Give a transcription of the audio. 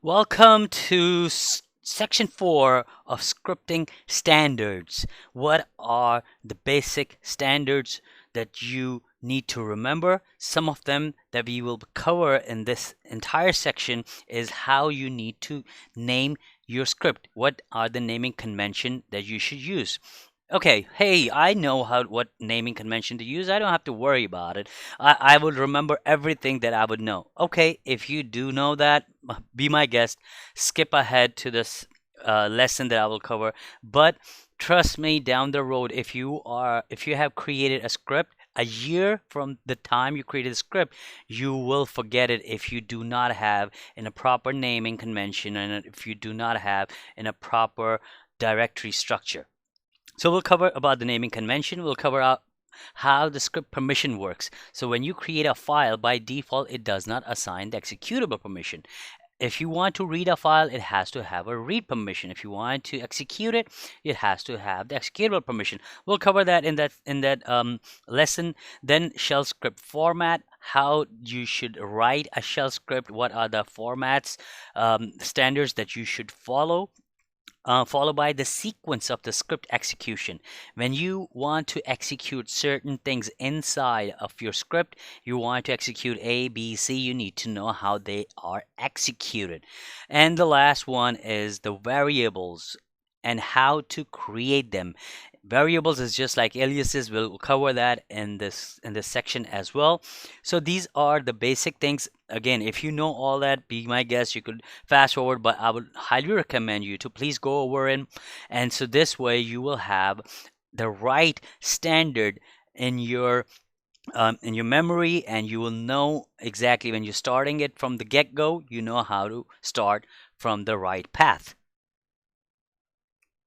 Welcome to section 4 of scripting standards. What are the basic standards that you need to remember? Some of them that we will cover in this entire section is how you need to name your script. What are the naming convention that you should use? Okay, hey, I know what naming convention to use. I don't have to worry about it. I would remember everything that I would know. Okay, if you do know that, be my guest. Skip ahead to this lesson that I will cover. But trust me, down the road, if you have created a script a year from the time you created the script, you will forget it if you do not have in a proper naming convention and if you do not have in a proper directory structure. So we'll cover about the naming convention. We'll cover out how the script permission works. So when you create a file, by default, it does not assign the executable permission. If you want to read a file, it has to have a read permission. If you want to execute it, it has to have the executable permission. We'll cover that in that lesson. Then shell script format, how you should write a shell script, what are the formats, standards that you should follow, followed by the sequence of the script execution. When you want to execute certain things inside of your script, you want to execute A, B, C, you need to know how they are executed. And the last one is the variables and how to create them. Variables is just like aliases. We'll cover that in this section as well. So these are the basic things. Again, if you know all that, be my guest. You could fast forward, but I would highly recommend you to please go over it. And so this way you will have the right standard in your memory, and you will know exactly when you're starting it from the get-go, you know how to start from the right path.